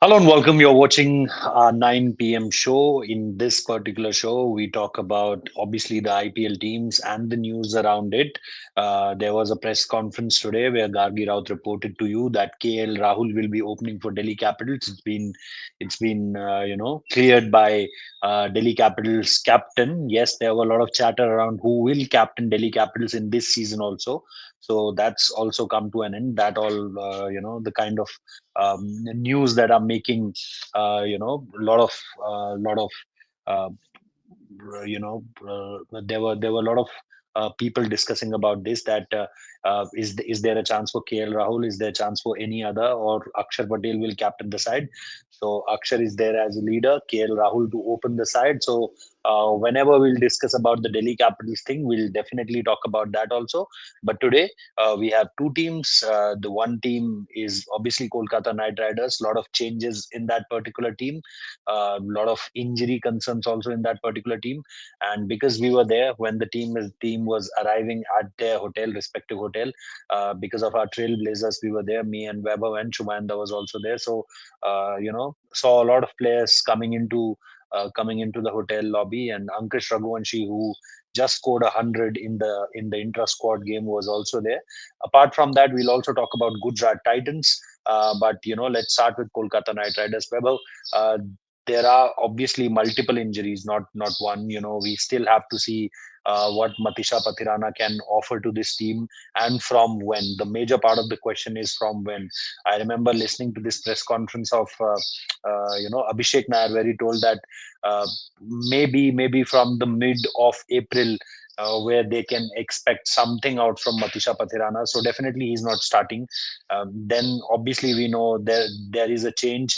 Hello and welcome. You're watching our 9 p.m. show. In this particular show, we talk about obviously the IPL teams and the news around it. There was a press conference today where Gargi Raut reported to you that KL Rahul will be opening for Delhi Capitals. It's been cleared by Delhi Capitals captain. Yes, there were a lot of chatter around who will captain Delhi Capitals in this season also. So that's also come to an end. That all the kind of news that are making a lot of uh, there were a lot of people discussing about this that is there a chance for KL Rahul, is there a chance for any other, or Akshar Patel will captain the side. So Akshar is there as a leader, KL Rahul to open the side. So whenever we'll discuss about the Delhi Capitals thing, we'll definitely talk about that also. But today we have two teams. The one team is obviously Kolkata Knight Riders. A lot of changes in that particular team, a lot of injury concerns also in that particular team. And because we were there when the team was arriving at their respective hotel, because of our trailblazers, we were there. Me and Vaibhav and Shumanda was also there. So saw a lot of players coming into the hotel lobby, and Ankush Raghuvanshi, who just scored 100 in the intra squad game, was also there. Apart from that, we'll also talk about Gujarat Titans. But let's start with Kolkata Knight Riders. Vaibhav, uh, there are obviously multiple injuries, not one. We still have to see what Matisha Pathirana can offer to this team, and from when. The major part of the question is from when. I remember listening to this press conference of Abhishek Nair, where he told that uh, maybe from the mid of April, where they can expect something out from Matisha Pathirana. So definitely he's not starting. Then obviously we know there is a change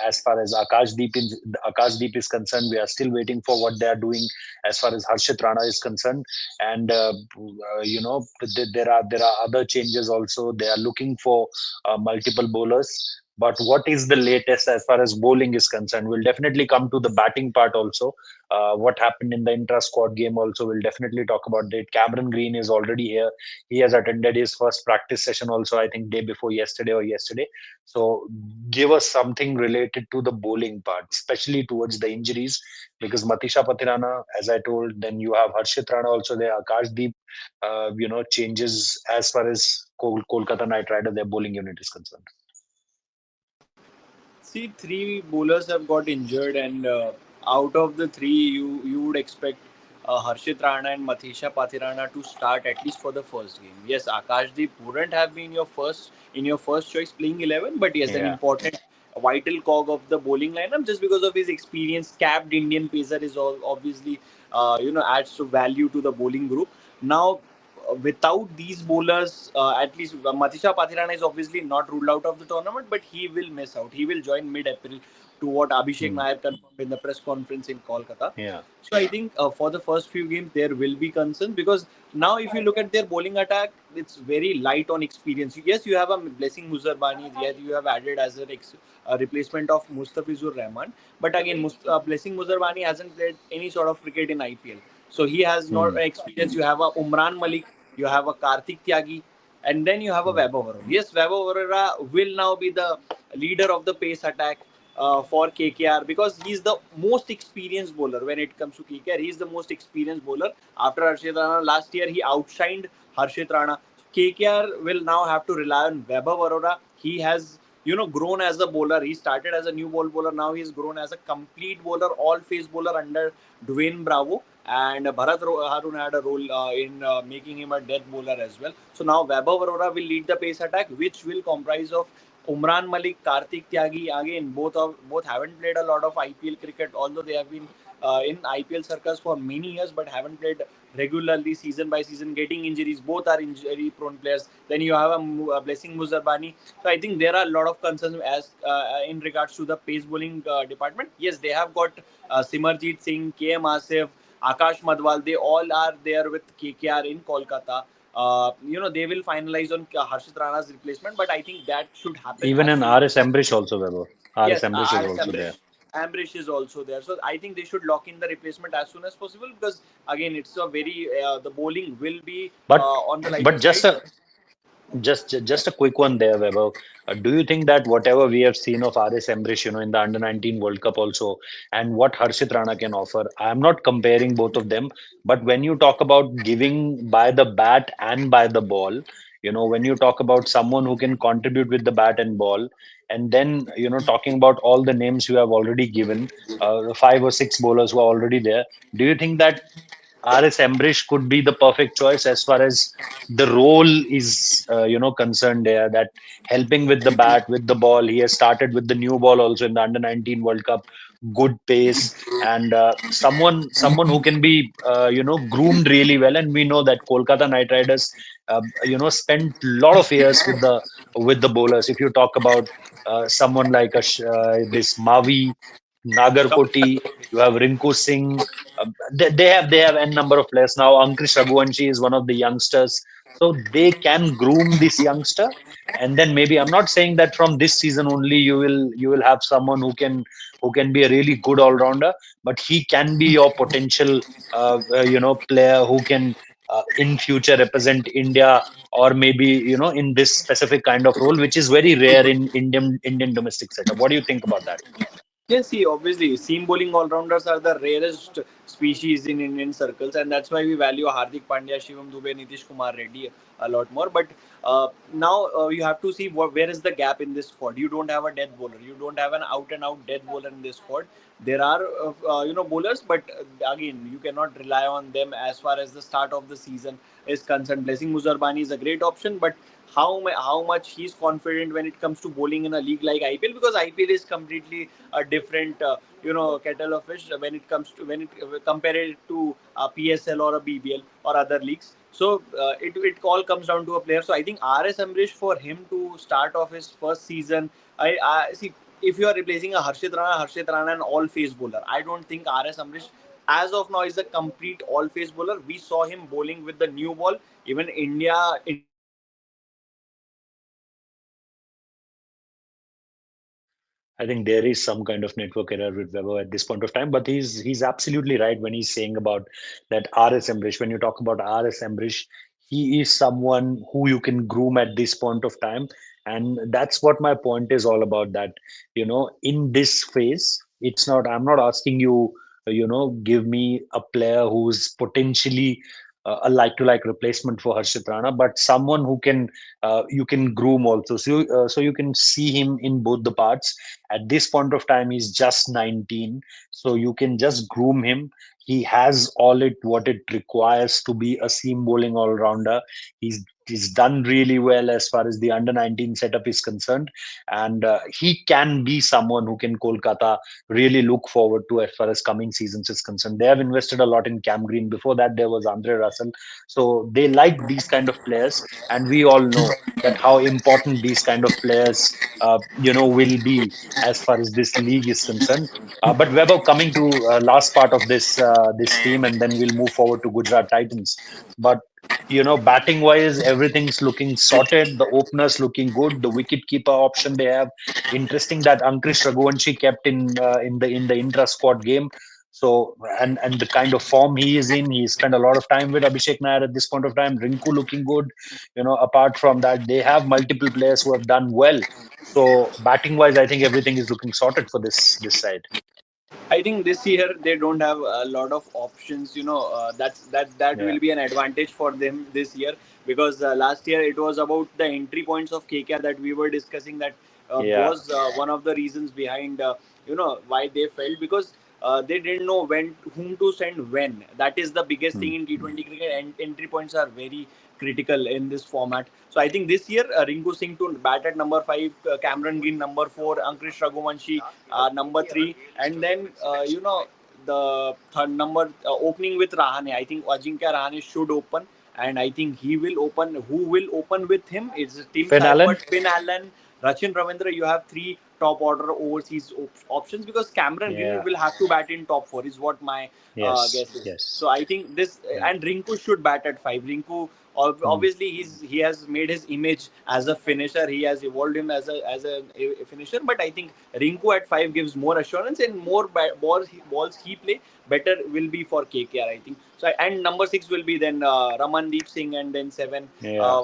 as far as Akashdeep is concerned. We are still waiting for what they are doing as far as Harshit Rana is concerned, and there are other changes also. They are looking for multiple bowlers. But what is the latest as far as bowling is concerned? We'll definitely come to the batting part also. What happened in the intra squad game also, we'll definitely talk about it. Cameron Green is already here. He has attended his first practice session also, I think day before yesterday or yesterday. So give us something related to the bowling part, especially towards the injuries, because Matisha Pathirana, as I told, then you have Harshit Rana also there, Akashdeep, changes as far as Kolkata Knight Rider, their bowling unit is concerned. See, three bowlers have got injured, and out of the three, you would expect Harshit Rana and Mathisha Pathirana to start at least for the first game. Yes, Akashdeep wouldn't have been your first choice playing 11, but yes, an Yeah. important vital cog of the bowling lineup just because of his experience. Capped Indian pacer is all obviously adds to value to the bowling group. Now, without these bowlers, at least Matisha Pathirana is obviously not ruled out of the tournament, but he will miss out. He will join mid-April, to what Abhishek Hmm. Nair confirmed in the press conference in Kolkata. Yeah. So I think for the first few games there will be concerns because now if you look at their bowling attack, it's very light on experience. Yes, you have a Blessing Muzarbani. Yes, you have added as a replacement of Mustafizur Rahman. But again, Blessing Muzarbani hasn't played any sort of cricket in IPL. So he has not Hmm. experience. You have a Umran Malik, you have a Karthik Tyagi, and then you have a Hmm. Vaibhav Arora. Yes, Vaibhav Arora will now be the leader of the pace attack for KKR because he's the most experienced bowler when it comes to KKR. He's the most experienced bowler. After Harshit Rana, last year he outshined Harshit Rana. KKR will now have to rely on Vaibhav Arora. He has grown as a bowler. He started as a new ball bowler. Now he's grown as a complete bowler, all phase bowler under Dwayne Bravo. And Bharat Harun had a role in making him a death bowler as well. So now Vaibhav Arora will lead the pace attack, which will comprise of Umran Malik, Karthik Tyagi. Again, both haven't played a lot of IPL cricket, although they have been in IPL circles for many years, but haven't played regularly season by season, getting injuries. Both are injury-prone players. Then you have a Blessing Muzarbani. So I think there are a lot of concerns as in regards to the pace bowling department. Yes, they have got Simarjeet Singh, KM Asif, Akash Madwal. They all are there with KKR in Kolkata. They will finalize on Harshit Rana's replacement, but I think that should happen Even as an soon as RS Ambrish also, Weber. RS yes, Ambrish is RS also there. Ambrish is also there. So I think they should lock in the replacement as soon as possible because again, it's a very the bowling will be But on the lighter but just side. a Just a quick one there, Weber. Do you think that whatever we have seen of RS Emrich, in the under 19 World Cup also, and what Harshit Rana can offer, I am not comparing both of them, but when you talk about giving by the bat and by the ball, when you talk about someone who can contribute with the bat and ball, and then talking about all the names you have already given, five or six bowlers who are already there, do you think that RS Emrich could be the perfect choice as far as the role is, concerned there? That helping with the bat, with the ball. He has started with the new ball also in the under 19 World Cup. Good pace and someone who can be, groomed really well. And we know that Kolkata Knight Riders, spent a lot of years with the bowlers. If you talk about someone like this Mavi, Nagarkoti, you have Rinku Singh. They have n number of players now. Ankush Raghuvanshi is one of the youngsters, so they can groom this youngster. And then maybe I'm not saying that from this season only you will have someone who can be a really good all rounder, but he can be your potential player who can in future represent India, or maybe in this specific kind of role, which is very rare in Indian domestic setup. What do you think about that? Yes, see, obviously, seam bowling all-rounders are the rarest species in Indian circles, and that's why we value Hardik Pandya, Shivam Dubey, Nitish Kumar Reddy a lot more. But now you have to see where is the gap in this squad. You don't have a death bowler. You don't have an out-and-out death bowler in this squad. There are, bowlers, but again, you cannot rely on them as far as the start of the season is concerned. Blessing Muzarbani is a great option, but how much he's confident when it comes to bowling in a league like IPL, because IPL is completely a different kettle of fish when it comes to when it compare it to a PSL or a BBL or other leagues. So it all comes down to a player. So I think RS Amrish, for him to start off his first season, I see, if you are replacing a Harshit Rana an all phase bowler, I don't think RS Amrish as of now is a complete all phase bowler. We saw him bowling with the new ball. Even India international team used him in the I think there is some kind of network error with Weber at this point of time, but he's absolutely right when he's saying about that RS Emrich. When you talk about RS Emrich, he is someone who you can groom at this point of time, and that's what my point is all about. That in this phase, it's not. I'm not asking you, give me a player who's potentially a like-to-like replacement for Harshit Rana, but someone who can you can groom also. So you can see him in both the parts. At this point of time, he's just 19, so you can just groom him. He has all it what it requires to be a seam bowling all rounder. He's done really well as far as the under 19 setup is concerned, and he can be someone who can Kolkata really look forward to as far as coming seasons is concerned. They have invested a lot in Cam Green. Before that, there was Andre Russell, so they like these kind of players, and we all know that how important these kind of players will be as far as this league is concerned. But Weber, coming to last part of this team, and then we'll move forward to Gujarat Titans. But batting wise, everything's looking sorted. The openers looking good. The wicket keeper option they have. Interesting that Ankush Raghuvanshi kept in the intra squad game. So and the kind of form he is in, he spent a lot of time with Abhishek Nair at this point of time. Rinku looking good. Apart from that, they have multiple players who have done well. So batting wise, I think everything is looking sorted for this side. I think this year they don't have a lot of options. That Yeah, will be an advantage for them this year, because last year it was about the entry points of KKR that we were discussing. That yeah. was one of the reasons behind why they failed, because they didn't know when whom to send when. That is the biggest Hmm. thing in T20 cricket, and entry points are very critical in this format. So I think this year Rinku Singh to bat at number 5, Cameron Green number 4, Ankush Raghuvanshi number 3, and then the third number opening with Rahane. I think Ajinkya Rahane should open, and I think he will open. Who will open with him is Tim Finn Allen. Seifert, Finn Allen, Rachin Ravindra. You have three top order overseas options, because Cameron Green Yeah. will have to bat in top four, is what my Yes. guess is. Yes. So I think this, Yeah. and Rinku should bat at five. Rinku, Hmm. obviously he has made his image as a finisher. He has evolved him as a finisher. But I think Rinku at five gives more assurance, and more balls he play, better will be for KKR, I think. So, and number six will be then Ramandeep Singh, and then seven, Yeah.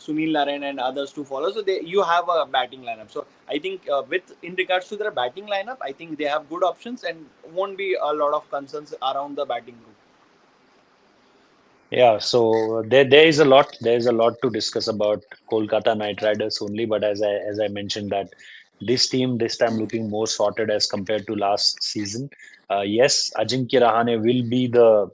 Sunil Narayan and others to follow. So you have a batting lineup. So I think with in regards to their batting lineup, I think they have good options and won't be a lot of concerns around the batting group. Yeah, so there is a lot to discuss about Kolkata Knight Riders only, but as I mentioned that this team this time looking more sorted as compared to last season. Yes, Ajinkya Rahane will be the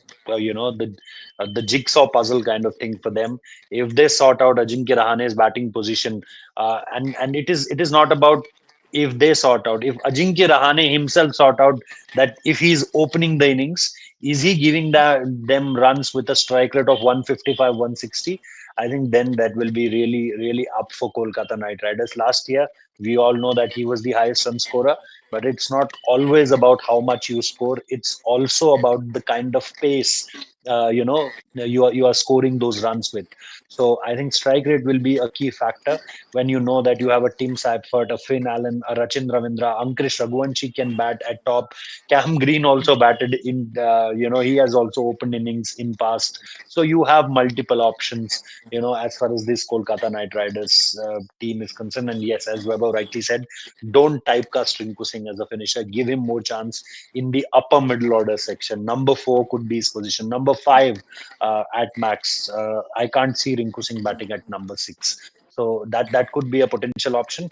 the jigsaw puzzle kind of thing for them if they sort out Ajinkya Rahane's batting position, and it is not about if they sort out, if Ajinkya Rahane himself sort out that if he's opening the innings, is he giving them runs with a strike rate of 155, 160? I think then that will be really, really up for Kolkata Knight Riders. Last year, we all know that he was the highest run scorer, but it's not always about how much you score. It's also about the kind of pace you are scoring those runs with. So I think strike rate will be a key factor when you know that you have a Tim Seifert, a Finn Allen, a Rachin Ravindra, Ankush Raghuvanshi can bat at top. Cam Green also batted in, he has also opened innings in past. So you have multiple options, as far as this Kolkata Knight Riders team is concerned. And yes, as Weber rightly said, don't typecast Rinku Singh as a finisher. Give him more chance in the upper middle order section. Number four could be his position. Number five at max. I can't see Rinku Singh batting at number six. So that could be a potential option.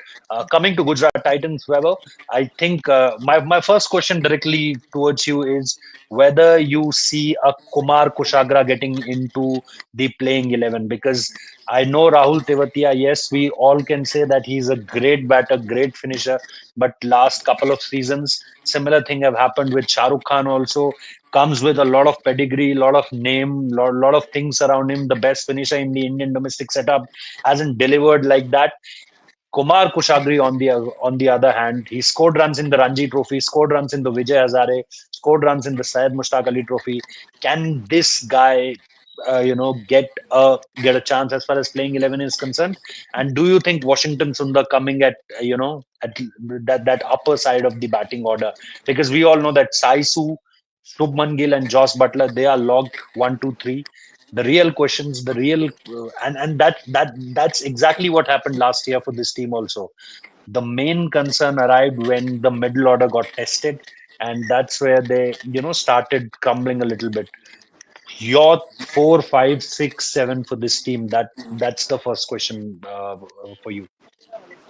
Coming to Gujarat Titans, Weber, I think my first question directly towards you is whether you see a Kumar Kushagra getting into the playing 11, because I know Rahul Tewatia, yes, we all can say that he's a great batter, great finisher, but last couple of seasons, similar thing have happened with Shah Rukh Khan also, comes with a lot of pedigree, lot of name, lot of things around him, the best finisher in the Indian domestic setup, hasn't delivered like that. Kumar Kushagri, on the other hand, he scored runs in the Ranji Trophy, scored runs in the Vijay Hazare, scored runs in the Syed Mushtaq Ali Trophy. Can this guy, get a chance as far as playing 11 is concerned? And do you think Washington Sundar coming at that upper side of the batting order? Because we all know that Saisu, Shubman Gill, and Josh Butler, they are logged 1, 2, 3. The real questions, the real and that's exactly what happened last year for this team also. The main concern arrived when the middle order got tested, and that's where they started crumbling a little bit. Your 4, 5, 6, 7 for this team, that's the first question for you.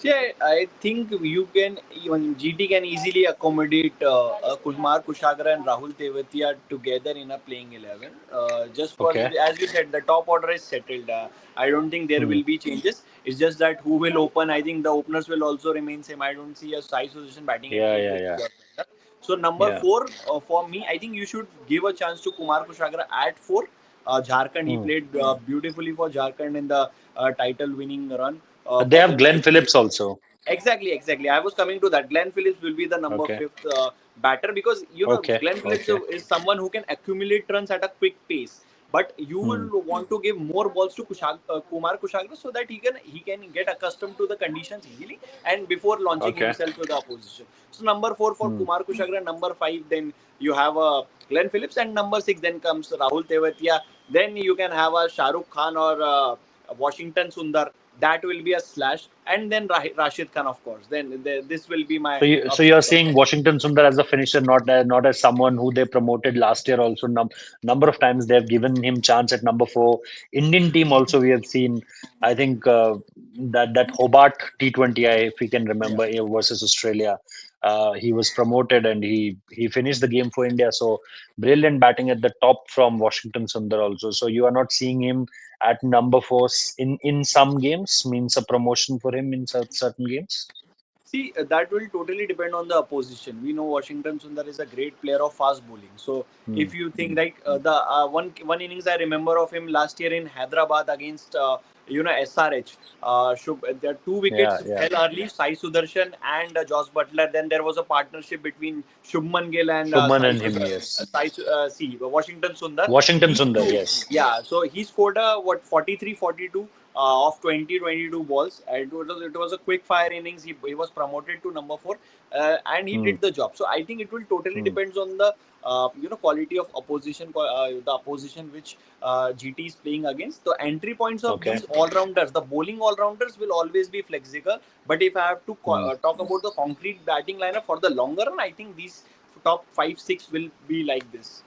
Yeah, I think you can, even GT can easily accommodate Kumar Kushagra and Rahul Tewatia together in a playing 11. Just for, Okay. as you said, the top order is settled. I don't think there Hmm. will be changes. It's just that who will open. I think the openers will also remain same. I don't see a size position batting at Yeah, 8 yeah, will yeah, be better. So number yeah. four, for me, I think you should give a chance to Kumar Kushagra at four. Jharkhand, he Hmm. played beautifully for Jharkhand in the title winning run They for have them. I Glenn think Phillips also. exactly, exactly. I was coming to that. Glenn Phillips will be the number Okay. fifth batter, because Okay. Glenn Phillips Okay. is someone who can accumulate runs at a quick pace. But you Hmm. will want to give more balls to Kumar Kushagra, so that he can get accustomed to the conditions easily and before launching Okay. himself to the opposition. So number four for Hmm. Kumar Kushagra, number five then you have Glenn Phillips, and number six then comes Rahul Tewatia. Then you can have a Shah Rukh Khan or Washington Sundar. That will be a slash, and then Rashid Khan, of course. Then this will be my So you're upset. seeing Washington Sundar as a finisher, not as someone who they promoted last year. Also, number of times they've given him chance at number four. Indian team also we have seen. I think that Hobart T20, if we can Yeah. remember, versus Australia, he was promoted and he finished the game for India. So brilliant batting at the top from Washington Sundar also. So you are not seeing him at number four in some games, means a promotion for him in certain games. See, that will totally depend on the opposition. We know Washington Sundar is a great player of fast bowling. So Hmm. if you think like the one innings I remember of him last year in Hyderabad against SRH, the two Yeah, wickets yeah. fell early. Sai Sudarshan and Josh Butler. Then there was a partnership between Shubman Gill and Shubman and him, yes. Washington Sundar. Washington He Sundar, threw, yes. yeah. So he scored a what 43-42 of 20-22 balls. It was a quick fire innings. He was promoted to number four, and he Hmm. did the job. So I think it will totally Hmm. depends on the quality of opposition, the opposition which GT is playing against. The entry points of Okay. these all rounders, the bowling all rounders will always be flexible. But if I have to Hmm. talk about the concrete batting lineup for the longer run, I think these top 5-6 will be like this.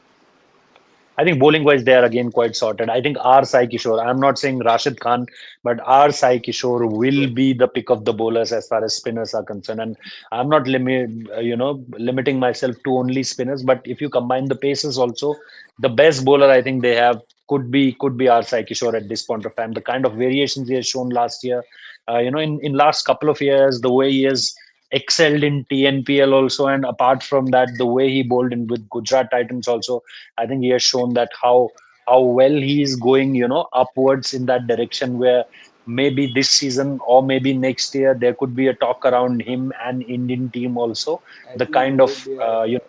I think bowling wise, they are again quite sorted. I think our Sai Kishore, I'm not saying Rashid Khan, but our Sai Kishore will be the pick of the bowlers as far as spinners are concerned. And I'm not limiting myself to only spinners, but if you combine the paces also, the best bowler I think they have could be our Sai Kishore at this point of time. The kind of variations he has shown last year, in last couple of years, the way he has excelled in TNPL also, and apart from that, the way he bowled in with Gujarat Titans also. I think he has shown that how well he is going, upwards in that direction where maybe this season or maybe next year there could be a talk around him and Indian team also. I The think kind of Rohit they had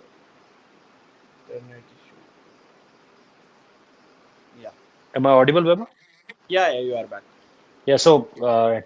internet issue. Yeah, am I audible, Weber? yeah, you are back. Yeah, so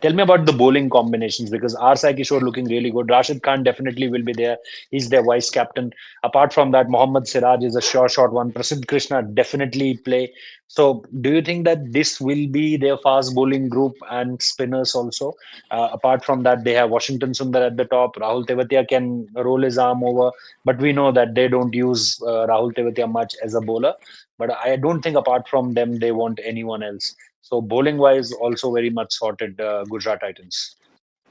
tell me about the bowling combinations because Sai Kishore looking really good. Rashid Khan definitely will be there. He's their vice captain. Apart from that, Mohammad Siraj is a sure shot one. Prasidh Krishna definitely play. So, do you think that this will be their fast bowling group and spinners also? Apart from that, they have Washington Sundar at the top. Rahul Tewatia can roll his arm over, but we know that they don't use Rahul Tewatia much as a bowler. But I don't think apart from them, they want anyone else. So bowling wise, also very much sorted. Gujarat Titans.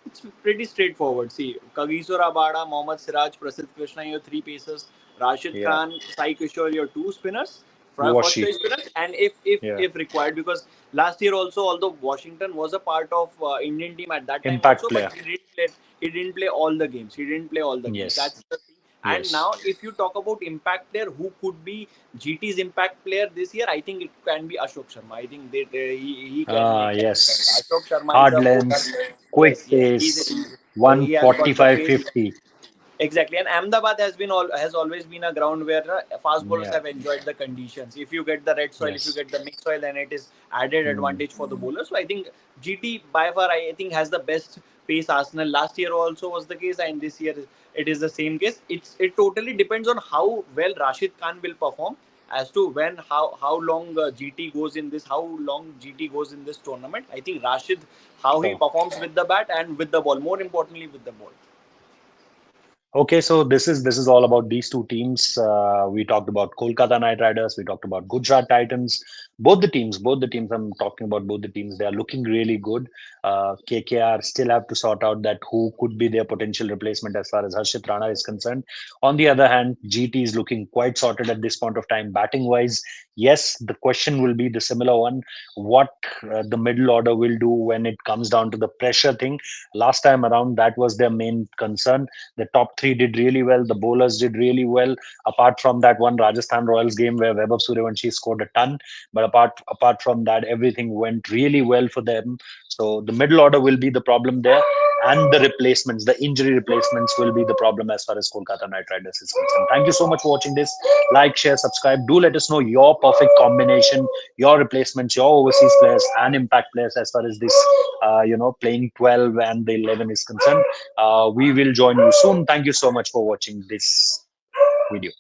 It's pretty straightforward. See, Kagiso Rabada, Mohammad Siraj, Prasidh Krishna, your three pacers, Rashid Yeah, Khan, Sai Kishore, your two spinners, first Washi. choice spinners, and if Yeah, required, because last year also, although Washington was a part of Indian team at that time impact also, but player. he didn't play all the games. He didn't play all the games. Yes, That's the thing. And yes. now, if you talk about impact player, who could be GT's impact player this year? I think it can be Ashok Sharma. I think he can Ah, make that impact. yes. Ashok Sharma is Hard a bowler. lens, Yes, quick yes, pace, he has got the 145, pace. 50. Exactly, and Ahmedabad has always been a ground where fast bowlers Yeah, have enjoyed the conditions. If you get the red soil, if you yes. get the mixed soil, then it is added Hmm. advantage for the bowler. So I think GT by far I think has the best pace arsenal. Last year also was the case, and this year it is the same case. It totally depends on how well Rashid Khan will perform as to when how long GT goes in this, how long GT goes in this tournament. I think Rashid, how he Sure. performs with the bat and with the ball, more importantly with the ball. Okay, so this is all about these two teams. We talked about Kolkata Knight Riders. We talked about Gujarat Titans. Both the teams. I'm talking about both the teams. They are looking really good. KKR still have to sort out that who could be their potential replacement as far as Harshit Rana is concerned. On the other hand, GT is looking quite sorted at this point of time. Batting wise, yes, the question will be the similar one: what the middle order will do when it comes down to the pressure thing. Last time around, that was their main concern. The top three did really well. The bowlers did really well. Apart from that one Rajasthan Royals game where Vaibhav Suryavanshi scored a ton, but apart from that, everything went really well for them. So the middle order will be the problem there, and the replacements, the injury replacements, will be the problem as far as Kolkata Knight Riders is concerned. Thank you so much for watching this. Like, share, subscribe. Do let us know your perfect combination, your replacements, your overseas players, and impact players as far as this, playing 12 and the 11 is concerned. We will join you soon. Thank you so much for watching this video.